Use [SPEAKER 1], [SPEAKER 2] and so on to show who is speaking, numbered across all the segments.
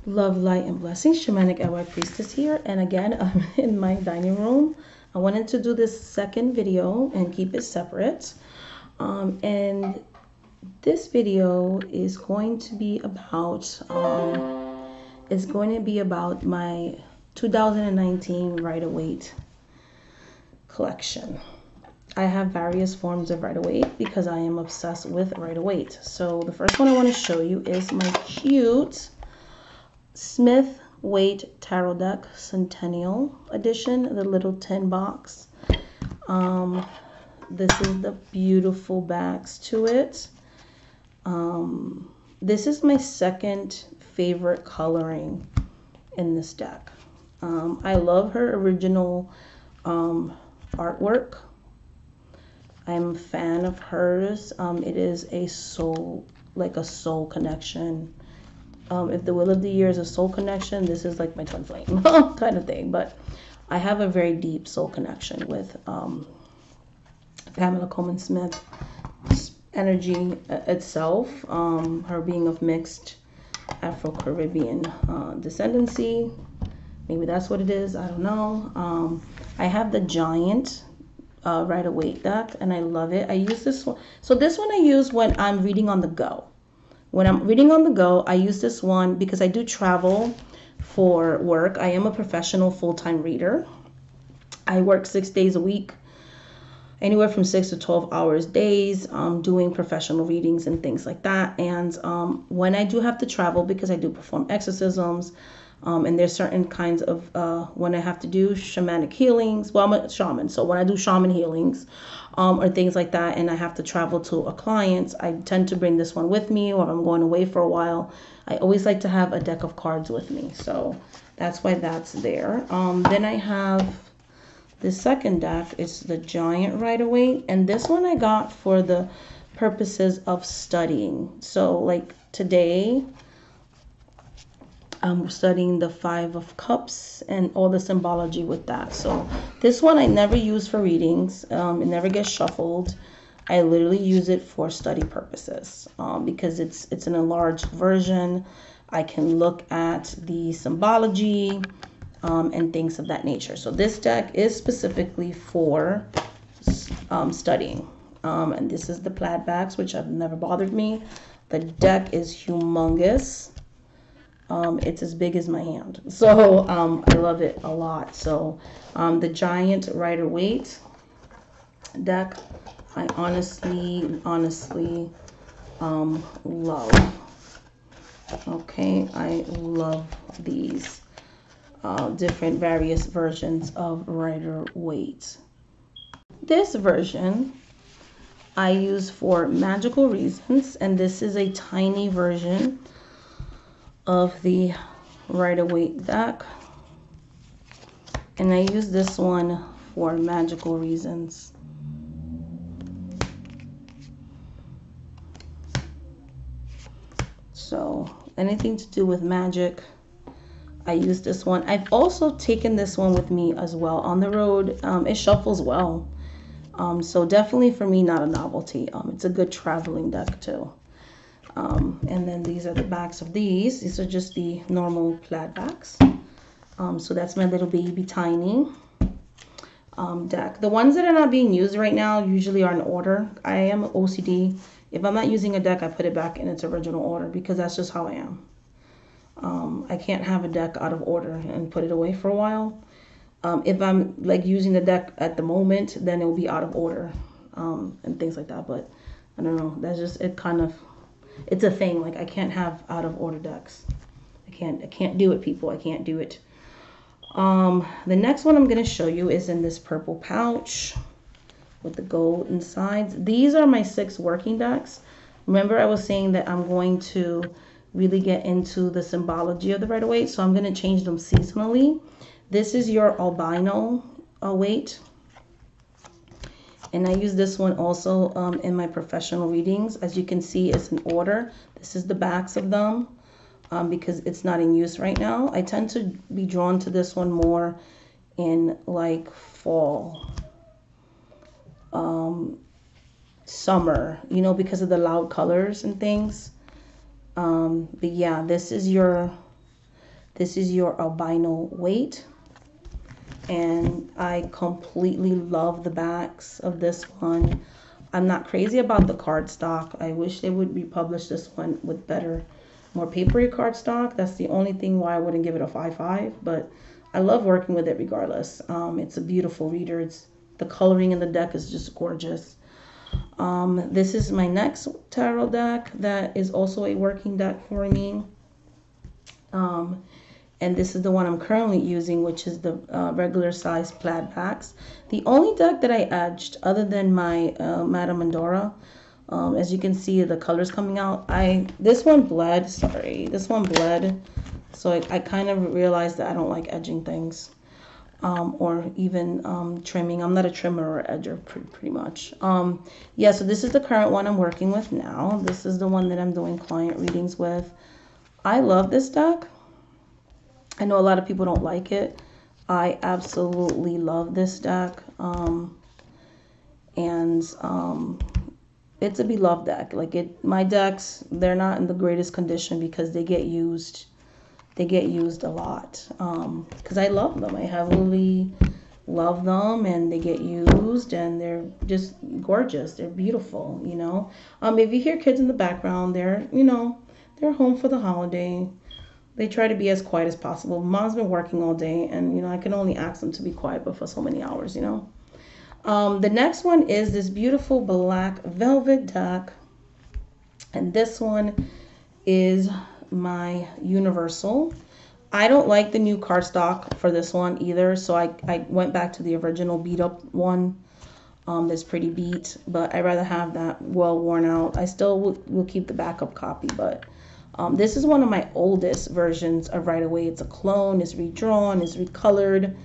[SPEAKER 1] Love, light, and blessings. Shamanic Allied Priestess here. And again, I'm in my dining room. I wanted to do this second video and keep it separate. And this video is going to be about my 2019 Waite collection. I have various forms of Waite because I am obsessed with Waite. So the first one I want to show you is my cute Smith Waite Tarot Deck Centennial Edition, the little tin box. This is the beautiful backs to it. This is my second favorite coloring in this deck. I love her original artwork. I'm a fan of hers. It is a soul, like a soul connection. If the Wheel of the Year is a soul connection, this is like my twin flame kind of thing. But I have a very deep soul connection with Pamela Coleman Smith energy itself, her being of mixed Afro-Caribbean descendancy. Maybe that's what it is. I don't know. I have the giant Waite deck, and I love it. I use this one. So this one I use when I'm reading on the go. When I'm reading on the go, I use this one because I do travel for work. I am a professional full-time reader. I work 6 days a week, anywhere from 6 to 12 hours days, doing professional readings and things like that. And when I do have to travel, because I do perform exorcisms, and there's certain kinds of, when I have to do shamanic healings, well, I'm a shaman, so when I do shaman healings, or things like that, and I have to travel to a client, I tend to bring this one with me, or if I'm going away for a while, I always like to have a deck of cards with me. So that's why that's there. Then I have the second deck. It's the giant Waite, and this one I got for the purposes of studying. So like today, I'm studying the Five of Cups and all the symbology with that. So this one I never use for readings. It never gets shuffled. I literally use it for study purposes because it's an enlarged version. I can look at the symbology and things of that nature. So this deck is specifically for studying. And this is the plaid backs, which have never bothered me. The deck is humongous. It's as big as my hand. So I love it a lot. So the giant Waite deck, I honestly love. Okay, I love these different various versions of Waite. This version I use for magical reasons, and this is a tiny version of the Waite deck, and I use this one for magical reasons. So anything to do with magic, I use this one. I've also taken this one with me as well on the road. It shuffles well, so definitely for me not a novelty. It's a good traveling deck too. And then these are the backs of these. These are just the normal plaid backs. So that's my little baby tiny deck. The ones that are not being used right now usually are in order. I am OCD. If I'm not using a deck, I put it back in its original order because that's just how I am. I can't have a deck out of order and put it away for a while. If I'm like using the deck at the moment, then it will be out of order and things like that. But I don't know. That's just it. Kind of. It's a thing. Like I can't have out of order decks. I can't do it, people. I can't do it. The next one I'm going to show you is in this purple pouch with the gold insides. These are my 6 working decks. Remember I was saying that I'm going to really get into the symbology of the Waite, so I'm going to change them seasonally. This is your albino Waite. And I use this one also in my professional readings. As you can see, it's in order. This is the backs of them because it's not in use right now. I tend to be drawn to this one more in like fall, summer, you know, because of the loud colors and things. But yeah, this is your This is your albino Waite, and I completely love the backs of this one. I'm not crazy about the cardstock. I wish they would republish this one with better, more papery cardstock. That's the only thing why I wouldn't give it a 5.5, but I love working with it regardless. It's a beautiful reader. It's the coloring in the deck is just gorgeous. This is my next tarot deck that is also a working deck for me. And this is the one I'm currently using, which is the regular size plaid backs. The only deck that I edged, other than my Madame Mandora, as you can see, the colors coming out. This one bled. So I kind of realized that I don't like edging things, or even trimming. I'm not a trimmer or edger, pretty much. Yeah, so this is the current one I'm working with now. This is the one that I'm doing client readings with. I love this deck. I know a lot of people don't like it. I absolutely love this deck. It's a beloved deck. My decks, they're not in the greatest condition because they get used. They get used a lot. Because I love them. I heavily love them, and they get used, and they're just gorgeous. They're beautiful, you know. If you hear kids in the background, they're home for the holiday. They try to be as quiet as possible. Mom's been working all day, and I can only ask them to be quiet, but for so many hours, The next one is this beautiful black velvet deck, and this one is my Universal. I don't like the new cardstock for this one either, so I went back to the original beat up one. That's pretty beat, but I'd rather have that well worn out. I still will keep the backup copy, but this is one of my oldest versions of Right Away. It's a clone, it's redrawn, it's recolored,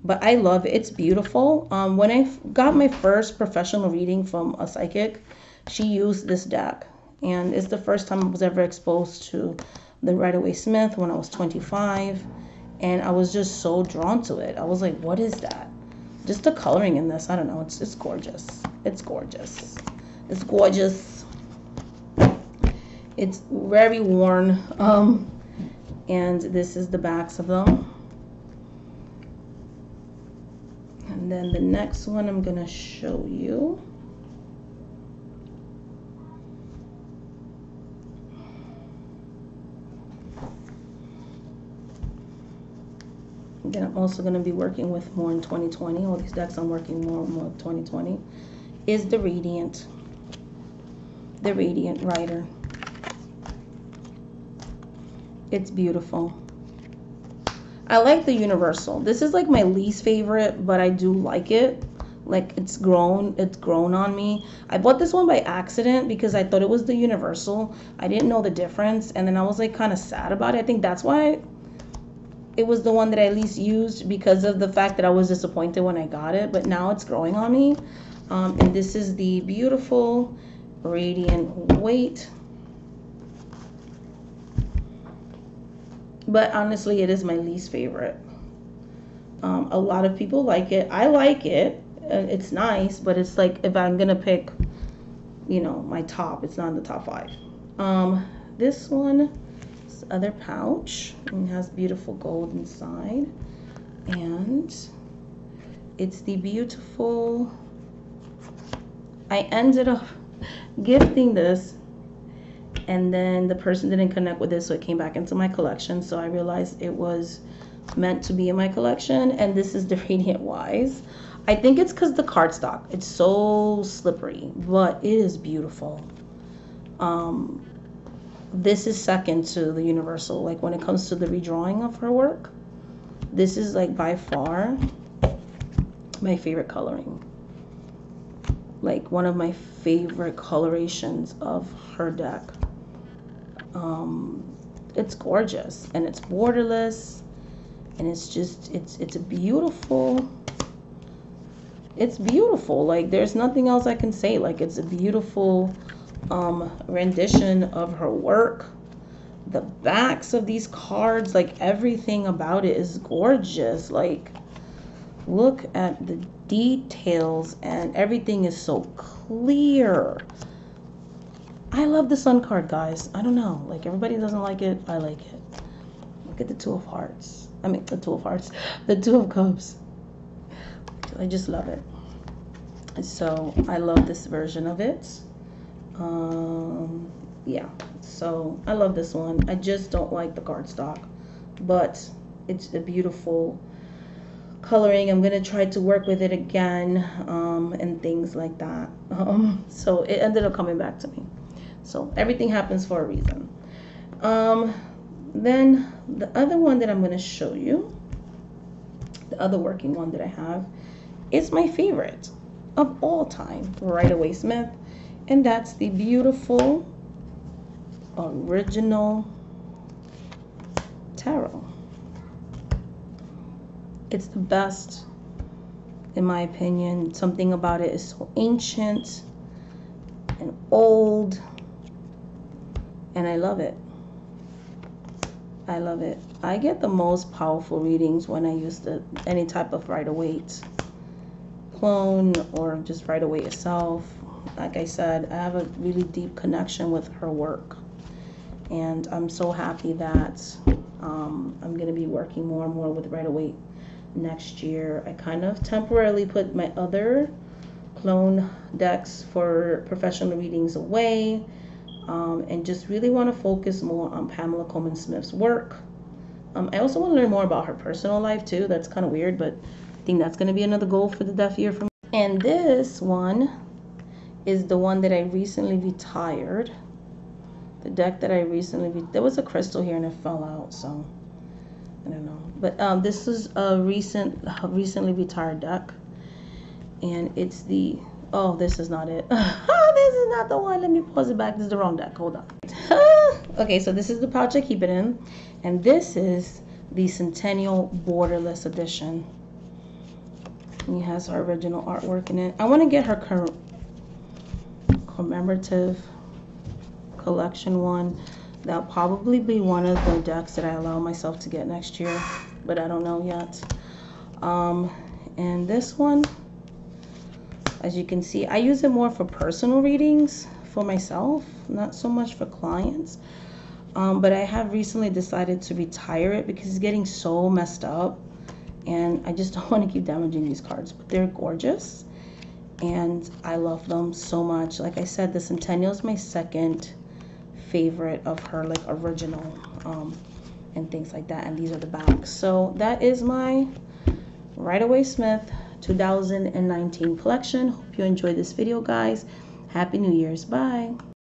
[SPEAKER 1] but I love it. It's beautiful. When I got my first professional reading from a psychic, she used this deck, and it's the first time I was ever exposed to the Right Away Smith when I was 25, and I was just so drawn to it. I was like, what is that? Just the coloring in this, I don't know, it's gorgeous. It's gorgeous. It's gorgeous. It's very worn, and this is the backs of them. And then the next one I'm gonna show you. Then I'm also gonna be working with more in 2020. All these decks I'm working more 2020 is the Radiant Rider. It's beautiful. I like the Universal. This is like my least favorite, but I do like it. Like it's grown on me. I bought this one by accident because I thought it was the Universal. I didn't know the difference, and then I was like kind of sad about it. I think that's why it was the one that I least used, because of the fact that I was disappointed when I got it, but now it's growing on me. And this is the beautiful Radiant Waite. But honestly, it is my least favorite. A lot of people like it. I like it. It's nice, but it's like if I'm gonna pick, my top, it's not in the top 5. This one, this other pouch, and it has beautiful gold inside, and it's the beautiful. I ended up gifting this, and then the person didn't connect with it, so it came back into my collection. So I realized it was meant to be in my collection, and this is the Radiant Wise. I think it's because the cardstock, it's so slippery, but it is beautiful. This is second to the Universal. Like when it comes to the redrawing of her work, this is like by far my favorite coloring. Like one of my favorite colorations of her deck. It's gorgeous, and it's borderless, and it's just it's a beautiful. It's beautiful. Like there's nothing else I can say. Like it's a beautiful rendition of her work. The backs of these cards, like everything about it is gorgeous. Like look at the details, and everything is so clear. I love the sun card, guys. I don't know, like everybody doesn't like it. I like it. Look at the Two of Hearts. I mean, the Two of Hearts. The Two of Cups. I just love it. So I love this version of it. Yeah, so I love this one. I just don't like the cardstock, but it's a beautiful coloring. I'm gonna try to work with it again, and things like that. So it ended up coming back to me. So everything happens for a reason. Then the other one that I'm gonna show you, the other working one that I have, is my favorite of all time, Waite Smith, and that's the beautiful original tarot. It's the best, in my opinion. Something about it is so ancient and old, and I love it. I love it. I get the most powerful readings when I use any type of Waite clone or just Waite itself. Like I said, I have a really deep connection with her work, and I'm so happy that I'm going to be working more and more with Waite next year. I kind of temporarily put my other clone decks for professional readings away, and just really want to focus more on Pamela Coleman Smith's work. I also want to learn more about her personal life too. That's kind of weird, but I think that's going to be another goal for the deaf year for me. And this one is the one that I recently retired. The deck that I recently, there was a crystal here and it fell out, so I don't know. But this is a recently retired deck, and it's the, oh, this is not it. This is not the one. Let me pause it back. This is the wrong deck. Hold on. Okay, so this is the pouch I keep it in, and this is the Centennial Borderless Edition. And it has her original artwork in it. I want to get her commemorative collection one. That'll probably be one of the decks that I allow myself to get next year, but I don't know yet. And this one, as you can see, I use it more for personal readings for myself, not so much for clients. But I have recently decided to retire it because it's getting so messed up, and I just don't want to keep damaging these cards. But they're gorgeous, and I love them so much. Like I said, the Centennial is my second favorite of her, like original, and things like that. And these are the backs. So that is my Waite Smith 2019 collection. Hope you enjoyed this video, guys. Happy New Year's. Bye.